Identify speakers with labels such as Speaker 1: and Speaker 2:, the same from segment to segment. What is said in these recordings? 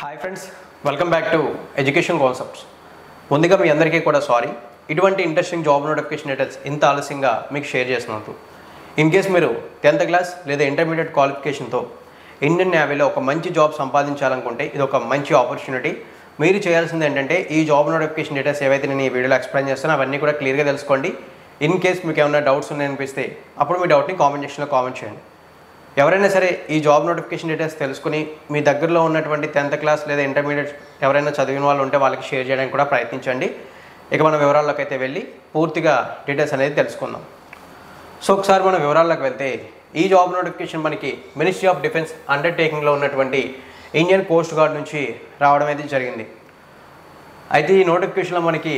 Speaker 1: Hi friends, welcome back to education concepts. ముందుగా మీ అందరికీ కూడా సారీ, ఇటువంటి ఇంట్రెస్టింగ్ జాబ్ నోటిఫికేషన్ డీటెయిల్స్ ఇంత ఆలస్యంగా మీకు షేర్ చేస్తున్నందుకు. ఇన్ కేస్ మీరు 10th క్లాస్ లేదా ఇంటర్మీడియట్ క్వాలిఫికేషన్తో ఇండియన్ నేవీలో ఒక మంచి జాబ్ సంపాదించాలనుకుంటే ఇది ఒక మంచి ఆపర్చునిటీ. మీరు చేయాల్సింది ఏంటంటే ఈ జాబ్ నోటిఫికేషన్ డీటెయిల్స్ ఏవైతే నేను ఈ వీడియోలో ఎక్స్ప్లెయిన్ చేస్తానో అవన్నీ కూడా క్లియర్గా తెలుసుకోండి. ఇన్ కేస్ మీకు ఏమైనా డౌట్స్ ఉన్నాయనిపిస్తే అప్పుడు మీ డౌట్ని కామెంట్ సెక్షన్లో కామెంట్ చేయండి. ఎవరైనా సరే ఈ జాబ్ నోటిఫికేషన్ డీటెయిల్స్ తెలుసుకుని మీ దగ్గరలో ఉన్నటువంటి 10th క్లాస్ లేదా ఇంటర్మీడియట్ ఎవరైనా చదివిన వాళ్ళు ఉంటే వాళ్ళకి షేర్ చేయడానికి కూడా ప్రయత్నించండి. ఇక మనం వివరాల్లోకి అయితే వెళ్ళి పూర్తిగా డీటెయిల్స్ అనేది తెలుసుకుందాం. సో ఒకసారి మనం వివరాల్లోకి వెళ్తే ఈ జాబ్ నోటిఫికేషన్ మనకి మినిస్ట్రీ ఆఫ్ డిఫెన్స్ అండర్టేకింగ్లో ఉన్నటువంటి ఇండియన్ కోస్ట్ గార్డ్ నుంచి రావడం అయితే జరిగింది. అయితే ఈ నోటిఫికేషన్లో మనకి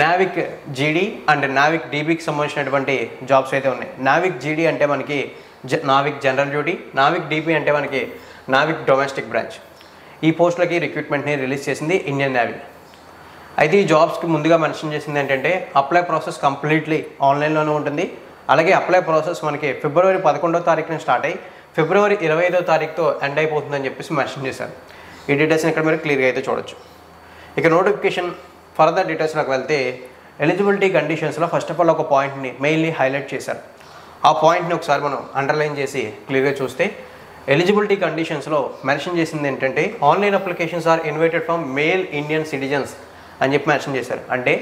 Speaker 1: నావిక్ జీడీ అండ్ నావిక్ డీబీకి సంబంధించినటువంటి జాబ్స్ అయితే ఉన్నాయి. నావిక్ జీడీ అంటే మనకి Navik general duty, Navik DP అంటే మనకి నావిక్ డొమెస్టిక్ బ్రాంచ్. ఈ పోస్టులకి రిక్రూట్మెంట్ని రిలీజ్ చేసింది ఇండియన్ నేవీ. అయితే ఈ జాబ్స్కి ముందుగా మెన్షన్ చేసింది ఏంటంటే అప్లై ప్రాసెస్ కంప్లీట్లీ ఆన్లైన్లోనే ఉంటుంది. అలాగే అప్లై ప్రాసెస్ మనకి ఫిబ్రవరి 11వ తారీఖున స్టార్ట్ అయ్యి ఫిబ్రవరి 25వ తారీఖుతో ఎండ్ అయిపోతుందని చెప్పేసి మెన్షన్ చేశారు. ఈ డీటెయిల్స్ని ఇక్కడ మీరు క్లియర్గా అయితే చూడొచ్చు. ఇక నోటిఫికేషన్ ఫర్దర్ డీటెయిల్స్లోకి వెళ్తే ఎలిజిబిలిటీ కండిషన్స్లో ఫస్ట్ ఆఫ్ ఆల్ ఒక పాయింట్ని మెయిన్లీ హైలైట్ చేశారు. ఆ పాయింట్ని ఒకసారి మనం అండర్లైన్ చేసి క్లియర్గా చూస్తే ఎలిజిబిలిటీ కండిషన్స్లో మెన్షన్ చేసింది ఏంటంటే online applications are invited from male Indian citizens అని చెప్పి మెన్షన్ చేశారు. అంటే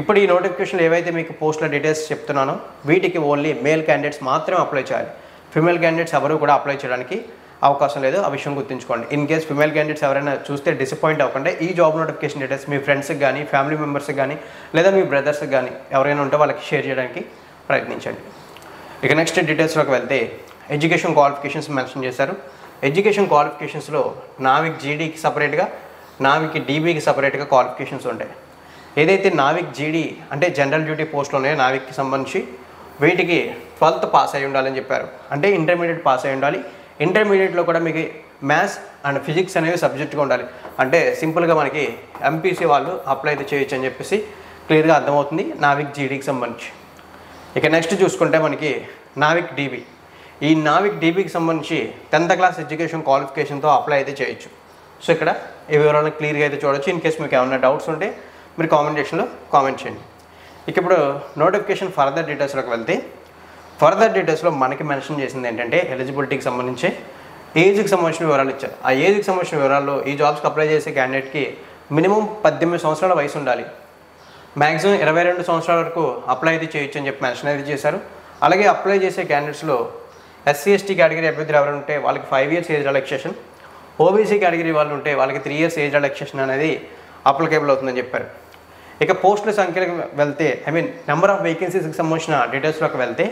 Speaker 1: ఇప్పుడు ఈ నోటిఫికేషన్లో ఏవైతే మీకు పోస్టుల డీటెయిల్స్ చెప్తున్నానో వీటికి ఓన్లీ మేల్ క్యాండిడేట్స్ మాత్రమే అప్లై చేయాలి. ఫిమేల్ క్యాండిడేట్స్ ఎవరు కూడా అప్లై చేయడానికి అవకాశం లేదు. ఆ విషయం గుర్తుంచుకోండి. ఇన్ కేస్ ఫిమేల్ క్యాండిడేట్స్ ఎవరైనా చూస్తే డిసప్పాయింట్ అవ్వకుండా ఈ జాబ్ నోటిఫికేషన్ డీటెయిల్స్ మీ ఫ్రెండ్స్కి కానీ ఫ్యామిలీ మెంబర్స్కి కానీ లేదా మీ బ్రదర్స్కి కానీ ఎవరైనా ఉంటే వాళ్ళకి షేర్ చేయడానికి ప్రయత్నించండి. ఇక నెక్స్ట్ డీటెయిల్స్లోకి వెళ్తే ఎడ్యుకేషన్ క్వాలిఫికేషన్స్ మెన్షన్ చేశారు. ఎడ్యుకేషన్ క్వాలిఫికేషన్స్లో నావిక్ జీడీకి సపరేట్గా నావిక్ డీబీకి సపరేట్గా క్వాలిఫికేషన్స్ ఉంటాయి. ఏదైతే నావిక్ జీడీ అంటే జనరల్ డ్యూటీ పోస్టులు ఉన్నాయో నావిక్కి సంబంధించి వీటికి 12th పాస్ అయి ఉండాలని చెప్పారు. అంటే ఇంటర్మీడియట్ పాస్ అయి ఉండాలి. ఇంటర్మీడియట్లో కూడా మీకు మ్యాథ్స్ అండ్ ఫిజిక్స్ అనేవి సబ్జెక్టుగా ఉండాలి. అంటే సింపుల్గా మనకి ఎంపీసీ వాళ్ళు అప్లై అయితే చేయొచ్చు అని చెప్పేసి క్లియర్గా అర్థమవుతుంది నావిక్ జీడీకి సంబంధించి. ఇక నెక్స్ట్ చూసుకుంటే మనకి నావిక్ డీబీ. ఈ నావిక్ డీబీకి సంబంధించి 10th క్లాస్ ఎడ్యుకేషన్ క్వాలిఫికేషన్తో అప్లై అయితే చేయొచ్చు. సో ఇక్కడ ఈ వివరాలను క్లియర్గా అయితే చూడొచ్చు. ఇన్ కేస్ మీకు ఏమైనా డౌట్స్ ఉంటే మీరు కామెంట్ సెక్షన్లో కామెంట్ చేయండి. ఇక ఇప్పుడు నోటిఫికేషన్ ఫర్దర్ డీటెయిల్స్లోకి వెళ్తే ఫర్దర్ డీటెయిల్స్లో మనకి మెన్షన్ చేసింది ఏంటంటే ఎలిజిబిలిటీకి సంబంధించి ఏజ్కి సంబంధించిన వివరాలు ఇచ్చారు. ఆ ఏజ్కి సంబంధించిన వివరాల్లో ఈ జాబ్స్కి అప్లై చేసే క్యాండిడేట్కి మినిమం 18 సంవత్సరాల వయసు ఉండాలి. మ్యాక్సిమం 22 సంవత్సరాల వరకు అప్లై అయితే చేయొచ్చు అని చెప్పి మెన్షన్ అయితే చేశారు. అలాగే అప్లై చేసే క్యాండిడేట్స్లో ఎస్సీ ఎస్టీ కేటగిరీ అభ్యర్థులు ఎవరు ఉంటే వాళ్ళకి 5 years age relaxation, OBC category వాళ్ళు ఉంటే వాళ్ళకి 3 years ఏజ్ రిలాక్సేషన్ అనేది అప్లికేబుల్ అవుతుందని చెప్పారు. ఇక పోస్టుల సంఖ్యలకు వెళ్తే నెంబర్ ఆఫ్ వేకెన్సీస్కి సంబంధించిన డీటెయిల్స్లోకి వెళ్తే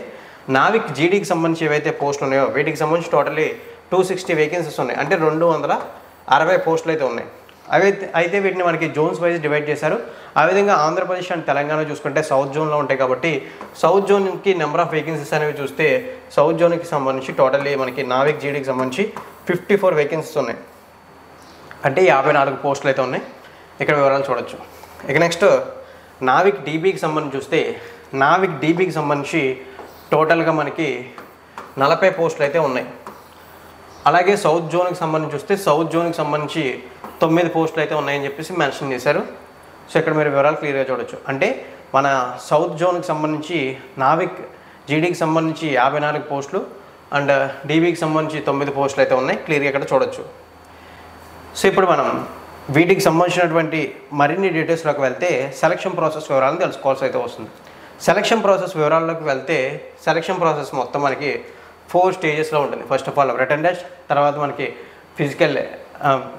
Speaker 1: నావిక్ జీడీకి సంబంధించి ఏవైతే పోస్టులు ఉన్నాయో వీటికి సంబంధించి టోటల్లీ 260 వేకెన్సీస్ ఉన్నాయి. అంటే 260 పోస్టులు అయితే ఉన్నాయి. అయితే వీటిని మనకి జోన్స్ వైజ్ డివైడ్ చేశారు. ఆ విధంగా ఆంధ్రప్రదేశ్ అండ్ తెలంగాణ చూసుకుంటే సౌత్ జోన్లో ఉంటాయి కాబట్టి సౌత్ జోన్కి నెంబర్ ఆఫ్ వేకెన్సీస్ అనేవి చూస్తే సౌత్ జోన్కి సంబంధించి టోటల్లీ మనకి నావిక్ జీడీకి సంబంధించి 54 వేకెన్సీస్ ఉన్నాయి. అంటే 54 పోస్టులు అయితే ఉన్నాయి. ఇక్కడ వివరాలు చూడొచ్చు. ఇక నెక్స్ట్ నావిక్ డీబీకి సంబంధించి చూస్తే నావిక్ డీబీకి సంబంధించి టోటల్గా మనకి 40 పోస్టులు అయితే ఉన్నాయి. అలాగే సౌత్ జోన్కి సంబంధించి చూస్తే సౌత్ జోన్కి సంబంధించి 9 పోస్టులు అయితే ఉన్నాయని చెప్పేసి మెన్షన్ చేశారు. సో ఇక్కడ మీరు వివరాలు క్లియర్గా చూడొచ్చు. అంటే మన సౌత్ జోన్కి సంబంధించి నావిక్ జీడీకి సంబంధించి 54 పోస్టులు అండ్ డీబీకి సంబంధించి 9 పోస్టులు అయితే ఉన్నాయి. క్లియర్గా ఇక్కడ చూడొచ్చు. సో ఇప్పుడు మనం వీటికి సంబంధించినటువంటి మరిన్ని డీటెయిల్స్లోకి వెళ్తే సెలక్షన్ ప్రాసెస్ వివరాలను తెలుసుకోవాల్సి అయితే వస్తుంది. సెలక్షన్ ప్రాసెస్ వివరాల్లోకి వెళ్తే సెలక్షన్ ప్రాసెస్ మొత్తం మనకి 4 స్టేజెస్లో ఉంటుంది. First of all written test, తర్వాత మనకి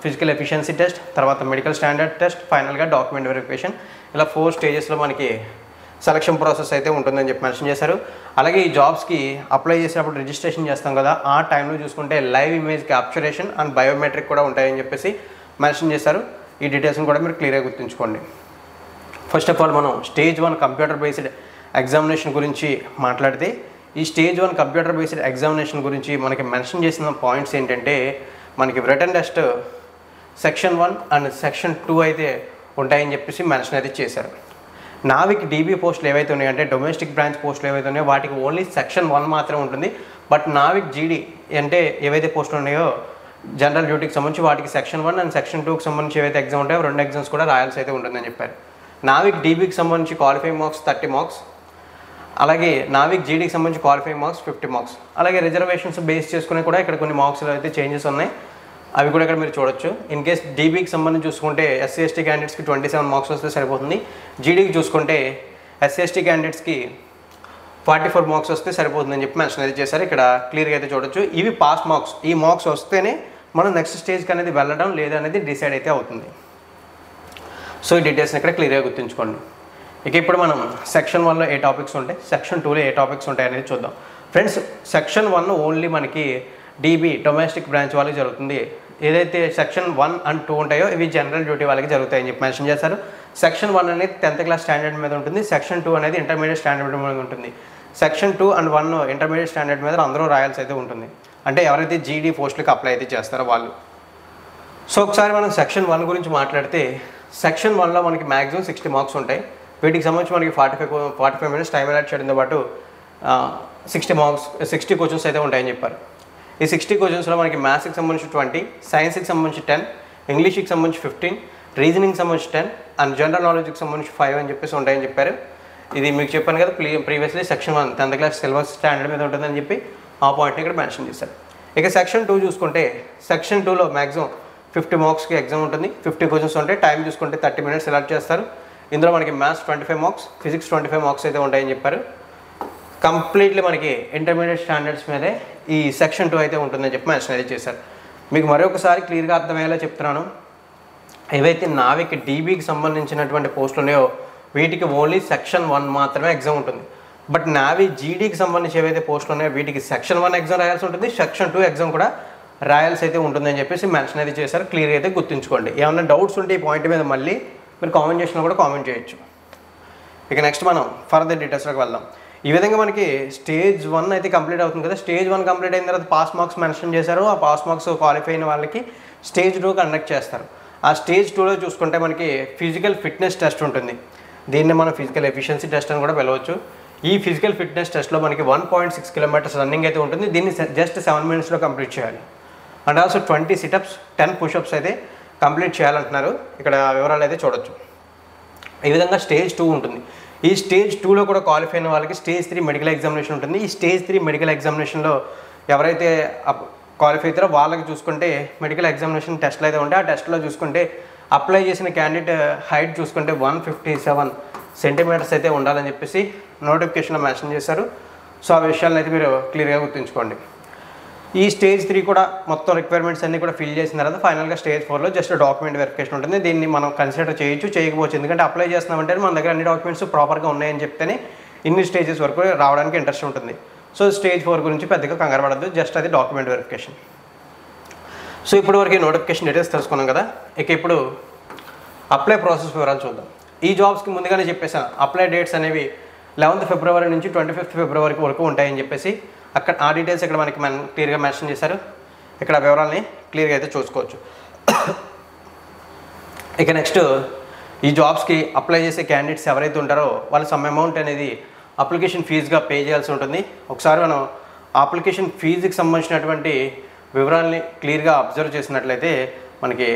Speaker 1: ఫిజికల్ ఎఫిషియన్సీ టెస్ట్, తర్వాత మెడికల్ స్టాండర్డ్ టెస్ట్, ఫైనల్గా డాక్యుమెంట్ వెరిఫికేషన్. ఇలా 4 స్టేజెస్లో మనకి సెలక్షన్ ప్రాసెస్ అయితే ఉంటుందని చెప్పి మెన్షన్ చేశారు. అలాగే ఈ జాబ్స్కి అప్లై చేసినప్పుడు రిజిస్ట్రేషన్ చేస్తాం కదా, ఆ టైంలో చూసుకుంటే లైవ్ ఇమేజ్ క్యాప్చరేషన్ అండ్ బయోమెట్రిక్ కూడా ఉంటాయని చెప్పేసి మెన్షన్ చేశారు. ఈ డీటెయిల్స్ని కూడా మీరు క్లియర్గా గుర్తుంచుకోండి. ఫస్ట్ ఆఫ్ ఆల్ మనం స్టేజ్ 1 కంప్యూటర్ బేస్డ్ ఎగ్జామినేషన్ గురించి మాట్లాడితే ఈ స్టేజ్ 1 కంప్యూటర్ బేస్డ్ ఎగ్జామినేషన్ గురించి మనకి మెన్షన్ చేసిన పాయింట్స్ ఏంటంటే మనకి written test section 1 and section 2 అయితే ఉంటాయని చెప్పేసి మెన్షన్ అయితే చేశారు. నావిక్ డీబీ పోస్టులు ఏవైతే ఉన్నాయో అంటే డొమెస్టిక్ బ్రాంచ్ పోస్టులు ఏవైతే ఉన్నాయో వాటికి ఓన్లీ సెక్షన్ 1 మాత్రమే ఉంటుంది. బట్ నావిక్ జీడీ అంటే ఏవైతే పోస్టులు ఉన్నాయో జనరల్ డ్యూటీకి సంబంధించి వాటికి సెక్షన్ 1 అండ్ సెక్షన్ 2కి సంబంధించి ఏవైతే ఎగ్జామ్ ఉంటాయో 2 ఎగ్జామ్స్ కూడా రాయాల్సి అయితే ఉంటుందని చెప్పారు. నావిక్ డీబీకి సంబంధించి క్వాలిఫైయింగ్ మార్క్స్ 30 మార్క్స్, అలాగే నావిక్ జీడీకి సంబంధించి క్వాలిఫైయింగ్ మార్క్స్ 50 మార్క్స్, అలాగే రిజర్వేషన్స్ బేస్ చేసుకుని కూడా ఇక్కడ కొన్ని మార్క్స్లో అయితే చేంజెస్ ఉన్నాయి, అవి కూడా ఇక్కడ మీరు చూడొచ్చు. ఇన్ కేస్ డీబీకి సంబంధించి చూసుకుంటే ఎస్సీ ఎస్టీ క్యాండిడేట్స్కి 27 మార్క్స్ వస్తే సరిపోతుంది. జీడీకి చూసుకుంటే ఎస్సీ ఎస్టీ క్యాండిడేట్స్కి 44 మార్క్స్ వస్తే సరిపోతుందని చెప్పి మెన్షన్ అయితే చేశారు. ఇక్కడ క్లియర్గా అయితే చూడొచ్చు. ఇవి పాస్ మార్క్స్. ఈ మార్క్స్ వస్తేనే మనం నెక్స్ట్ స్టేజ్కి అనేది వెళ్ళడం లేదనేది డిసైడ్ అయితే అవుతుంది. సో ఈ డీటెయిల్స్ని ఇక్కడ క్లియర్గా గుర్తుంచుకోండి. ఇక ఇప్పుడు మనం సెక్షన్ 1లో ఏ టాపిక్స్ ఉంటాయి, సెక్షన్ 2లో ఏ టాపిక్స్ ఉంటాయి అనేది చూద్దాం. ఫ్రెండ్స్, సెక్షన్ 1 ఓన్లీ మనకి డీబీ డొమెస్టిక్ బ్రాంచ్ వాళ్ళకి జరుగుతుంది. ఏదైతే సెక్షన్ 1 అండ్ 2 ఉంటాయో ఇవి జనరల్ డ్యూటీ వాళ్ళకి జరుగుతాయని చెప్పి మెన్షన్ చేశారు. సెక్షన్ 1 అనేది 10th క్లాస్ స్టాండర్డ్ మీద ఉంటుంది. సెక్షన్ 2 అనేది ఇంటర్మీడియట్ స్టాండర్డ్ మీద ఉంటుంది. సెక్షన్ 2 అండ్ 1 ఇంటర్మీడియట్ స్టాండర్డ్ మీద అందరూ రాయాల్సి అయితే ఉంటుంది. అంటే ఎవరైతే జీడీ పోస్టులకు అప్లై అయితే చేస్తారో వాళ్ళు. సో ఒకసారి మనం సెక్షన్ 1 గురించి మాట్లాడితే సెక్షన్ 1లో మనకి మ్యాక్సిమం 60 మార్క్స్ ఉంటాయి. వీటికి సంబంధించి మనకి 45 మినిట్స్ టైం అలాట్ చేయడంతో పాటు 60 క్వశ్చన్స్ అయితే ఉంటాయని చెప్పారు. ఈ 60 క్వశ్చన్స్లో మనకి మ్యాథ్స్కి సంబంధించి 20, సైన్స్కి సంబంధించి 10, ఇంగ్లీష్కి సంబంధించి 15, రీజనింగ్కి సంబంధించి 10 అండ్ జనరల్ నాలెడ్జ్కి సంబంధించి 5 అని చెప్పేసి ఉంటాయని చెప్పారు. ఇది మీకు చెప్పాను కదా, previously section 1 10th class syllabus standard మీద ఉంటుందని చెప్పి ఆ పాయింట్ని ఇక్కడ మెన్షన్ చేశారు. ఇక సెక్షన్ 2 చూసుకుంటే సెక్షన్ 2లో మ్యాక్సిమం 50 మార్క్స్కి ఎగ్జామ్ ఉంటుంది. 50 క్వశ్చన్స్ ఉంటాయి. టైం చూసుకుంటే 30 మినిట్స్ అలాట్ చేస్తారు. ఇందులో మనకి మ్యాథ్స్ 25 మార్క్స్, ఫిజిక్స్ 25 మార్క్స్ అయితే ఉంటాయని చెప్పారు. కంప్లీట్లీ మనకి ఇంటర్మీడియట్ స్టాండర్డ్స్ మీదే ఈ సెక్షన్ 2 అయితే ఉంటుందని చెప్పి మెన్షన్ అయితే చేశారు. మీకు మరొకసారి క్లియర్గా అర్థమయ్యేలా చెప్తున్నాను. ఏవైతే నావిక్ డీబీకి సంబంధించినటువంటి పోస్టులు ఉన్నాయో వీటికి ఓన్లీ సెక్షన్ 1 మాత్రమే ఎగ్జామ్ ఉంటుంది. బట్ నావీ జీడీకి సంబంధించి ఏవైతే పోస్టులు ఉన్నాయో వీటికి సెక్షన్ 1 ఎగ్జామ్ రాయాల్సి ఉంటుంది, సెక్షన్ 2 ఎగ్జామ్ కూడా రాయాల్సి అయితే ఉంటుందని చెప్పేసి మెన్షన్ అయితే చేశారు. క్లియర్గా అయితే గుర్తుంచుకోండి. ఏమైనా డౌట్స్ ఉంటే ఈ పాయింట్ మీద మళ్ళీ మీరు కామెంట్ చేసినా కూడా కామెంట్ చేయొచ్చు. ఇక నెక్స్ట్ మనం ఫర్దర్ డీటెయిల్స్లోకి వెళ్దాం. ఈ విధంగా మనకి స్టేజ్ 1 అయితే కంప్లీట్ అవుతుంది కదా. స్టేజ్ 1 కంప్లీట్ అయిన తర్వాత పాస్ మార్క్స్ మెన్షన్ చేశారు. ఆ పాస్ మార్క్స్ క్వాలిఫై అయిన వాళ్ళకి స్టేజ్ 2 కండక్ట్ చేస్తారు. ఆ స్టేజ్ 2లో చూసుకుంటే మనకి ఫిజికల్ ఫిట్నెస్ టెస్ట్ ఉంటుంది. దీన్ని మనం ఫిజికల్ ఎఫిషియన్సీ టెస్ట్ అని కూడా పిలవచ్చు. ఈ ఫిజికల్ ఫిట్నెస్ టెస్ట్లో మనకి 1.6 కిలోమీటర్స్ రన్నింగ్ అయితే ఉంటుంది. దీన్ని జస్ట్ 7 మినిట్స్లో కంప్లీట్ చేయాలి. అండ్ ఆల్సో 20 సిటప్స్ 10 పుషప్స్ అయితే కంప్లీట్ చేయాలంటున్నారు. ఇక్కడ వివరాలు అయితే చూడొచ్చు. ఈ విధంగా స్టేజ్ 2 ఉంటుంది. ఈ స్టేజ్ 2లో కూడా క్వాలిఫై అయిన వాళ్ళకి స్టేజ్ 3 మెడికల్ ఎగ్జామినేషన్ ఉంటుంది. ఈ స్టేజ్ 3 మెడికల్ ఎగ్జామినేషన్లో ఎవరైతే క్వాలిఫై అవుతారో వాళ్ళకి చూసుకుంటే మెడికల్ ఎగ్జామినేషన్ టెస్ట్లు అయితే ఉంటాయి. ఆ టెస్ట్లో చూసుకుంటే అప్లై చేసిన క్యాండిడేట్ హైట్ చూసుకుంటే 157 సెంటీమీటర్స్ అయితే ఉండాలని చెప్పేసి నోటిఫికేషన్లో మెన్షన్ చేశారు. సో ఆ విషయాలను అయితే మీరు క్లియర్గా గుర్తుంచుకోండి. ఈ స్టేజ్ 3 కూడా మొత్తం రిక్వైర్మెంట్స్ అన్నీ కూడా ఫిల్ చేసిన తర్వాత ఫైనల్గా స్టేజ్ 4లో జస్ట్ డాక్యుమెంట్ వెరిఫికేషన్ ఉంటుంది. దీన్ని మనం కన్సిడర్ చేయొచ్చు, చేయకపోవచ్చు. ఎందుకంటే అప్లై చేస్తున్నామంటే మన దగ్గర అన్ని డాక్యుమెంట్స్ ప్రాపర్గా ఉన్నాయని చెప్తేనే ఇన్ని స్టేజెస్ వరకు రావడానికి ఇంట్రెస్ట్ ఉంటుంది. సో స్టేజ్ 4 గురించి పెద్దగా కంగారు పడద్దు, జస్ట్ అది డాక్యుమెంట్ వెరిఫికేషన్. సో ఇప్పుడు వరకు నోటిఫికేషన్ డీటెయిల్స్ తెలుసుకున్నాం కదా. ఇక ఇప్పుడు అప్లై ప్రాసెస్ వివరాలు చూద్దాం. ఈ జాబ్స్కి ముందుగానే చెప్పేసాను, అప్లై డేట్స్ అనేవి 11th ఫిబ్రవరి నుంచి 25th ఫిబ్రవరి వరకు ఉంటాయని చెప్పేసి అక్కడ ఆ డీటెయిల్స్ ఇక్కడ మనకి క్లియర్గా మెన్షన్ చేశారు. ఇక్కడ వివరాలని క్లియర్గా అయితే చూసుకోవచ్చు. ఇక నెక్స్ట్ ఈ జాబ్స్కి అప్లై చేసే క్యాండిడేట్స్ ఎవరైతే ఉంటారో వాళ్ళు సమ్ అమౌంట్ అనేది అప్లికేషన్ ఫీజుగా పే చేయాల్సి ఉంటుంది. ఒకసారి మనం అప్లికేషన్ ఫీజుకి సంబంధించినటువంటి వివరాలని క్లియర్గా అబ్జర్వ్ చేసినట్లయితే మనకి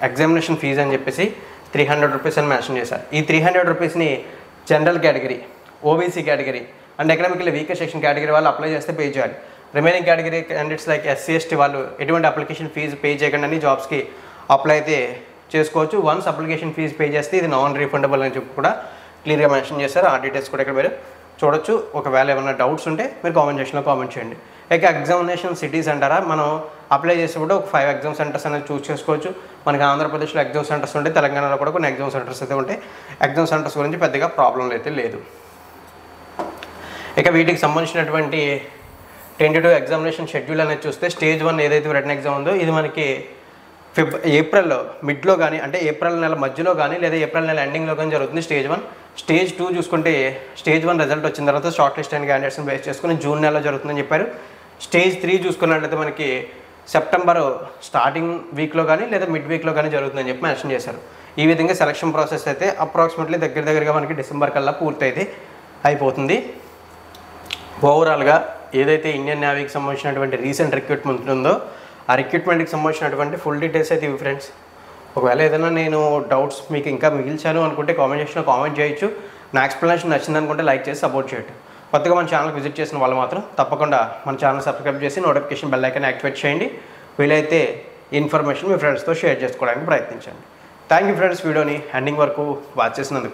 Speaker 1: ఎగ్జామినేషన్ ఫీజు అని చెప్పేసి 300 రూపీస్ అని మెన్షన్ చేశారు. ఈ 300 రూపీస్ని general category, OBC category and economically weaker section category వాళ్ళు అప్లై చేస్తే పే చేయాలి. Remaining category candidates like SC ST వాళ్ళు ఎటువంటి అప్లికేషన్ ఫీజు పే చేయకుండా జాబ్స్కి అప్లై అయితే చేసుకోవచ్చు. వన్స్ అప్లికేషన్ ఫీజు పే చేస్తే ఇది నాన్ రీఫండబుల్ అని చెప్పి కూడా క్లియర్గా మెన్షన్ చేశారు. ఆ డీటెయిల్స్ కూడా ఇక్కడ మీరు చూడొచ్చు. ఒకవేళ ఏమైనా డౌట్స్ ఉంటే మీరు కామెంట్ సెక్షన్లో కామెంట్ చేయండి. ఇక ఎగ్జామినేషన్ సిటీస్ అంటారా, మనం అప్లై చేసేప్పుడు ఒక 5 ఎగ్జామ్ సెంటర్స్ అనేది చూస్ చేసుకోవచ్చు. మనకి ఆంధ్రప్రదేశ్లో ఎగ్జామ్ సెంటర్స్ ఉంటాయి, తెలంగాణలో కూడా కొన్ని ఎగ్జామ్ సెంటర్స్ అయితే ఉంటాయి. ఎగ్జామ్ సెంటర్స్ గురించి పెద్దగా ప్రాబ్లం అయితే లేదు. ఇక వీటికి సంబంధించినటువంటి టెంటేటివ్ ఎగ్జామినేషన్ షెడ్యూల్ అనేది చూస్తే స్టేజ్ 1 ఏదైతే రిటన్ ఎగ్జామ్ ఉందో ఇది మనకి ఏప్రిల్లో మిడ్లో కానీ, అంటే ఏప్రిల్ నెల మధ్యలో కానీ లేదా ఏప్రిల్ నెల ఎండింగ్లో కానీ జరుగుతుంది స్టేజ్ 1. స్టేజ్ 2 చూసుకుంటే స్టేజ్ 1 రిజల్ట్ వచ్చిన తర్వాత షార్ట్ లిస్ట్ అయిన క్యాండిడేట్స్ని బేస్ చేసుకుని జూన్ నెలలో జరుగుతుందని చెప్పారు. స్టేజ్ 3 చూసుకున్నట్లయితే మనకి సెప్టెంబర్ స్టార్టింగ్ వీక్లో కానీ లేదా మిడ్ వీక్లో కానీ జరుగుతుందని చెప్పి మెన్షన్ చేశారు. ఈ విధంగా సెలక్షన్ ప్రాసెస్ అయితే అప్రాక్సిమేట్లీ దగ్గరగా మనకి డిసెంబర్ కల్లా పూర్తి అయిపోతుంది. ఓవరాల్గా ఏదైతే ఇండియన్ నేవీకి సంబంధించినటువంటి రీసెంట్ రిక్రూట్మెంట్ ఉందో ఆ రిక్రూట్మెంట్కి సంబంధించినటువంటి ఫుల్ డీటెయిల్స్ అయితే ఇవి ఫ్రెండ్స్. ఒకవేళ ఏదైనా నేను డౌట్స్ మీకు ఇంకా మిగిల్చాను అనుకుంటే కామెంట్ సెక్షన్లో కామెంట్ చేయొచ్చు. నా ఎక్స్ప్లెనేషన్ నచ్చింది అనుకుంటే లైక్ చేసి సపోర్ట్ చేయొచ్చు. కొత్తగా మన ఛానల్కి విజిట్ చేసిన వాళ్ళు మాత్రం తప్పకుండా మన ఛానల్ సబ్స్క్రైబ్ చేసి నోటిఫికేషన్ బెల్ ఐకాన్ యాక్టివేట్ చేయండి. వీలైతే ఇన్ఫర్మేషన్ మీ ఫ్రెండ్స్తో షేర్ చేసుకోవడానికి ప్రయత్నించండి. థ్యాంక్ యూ ఫ్రెండ్స్, వీడియోని ఎండింగ్ వరకు వాచ్ చేసినందుకు.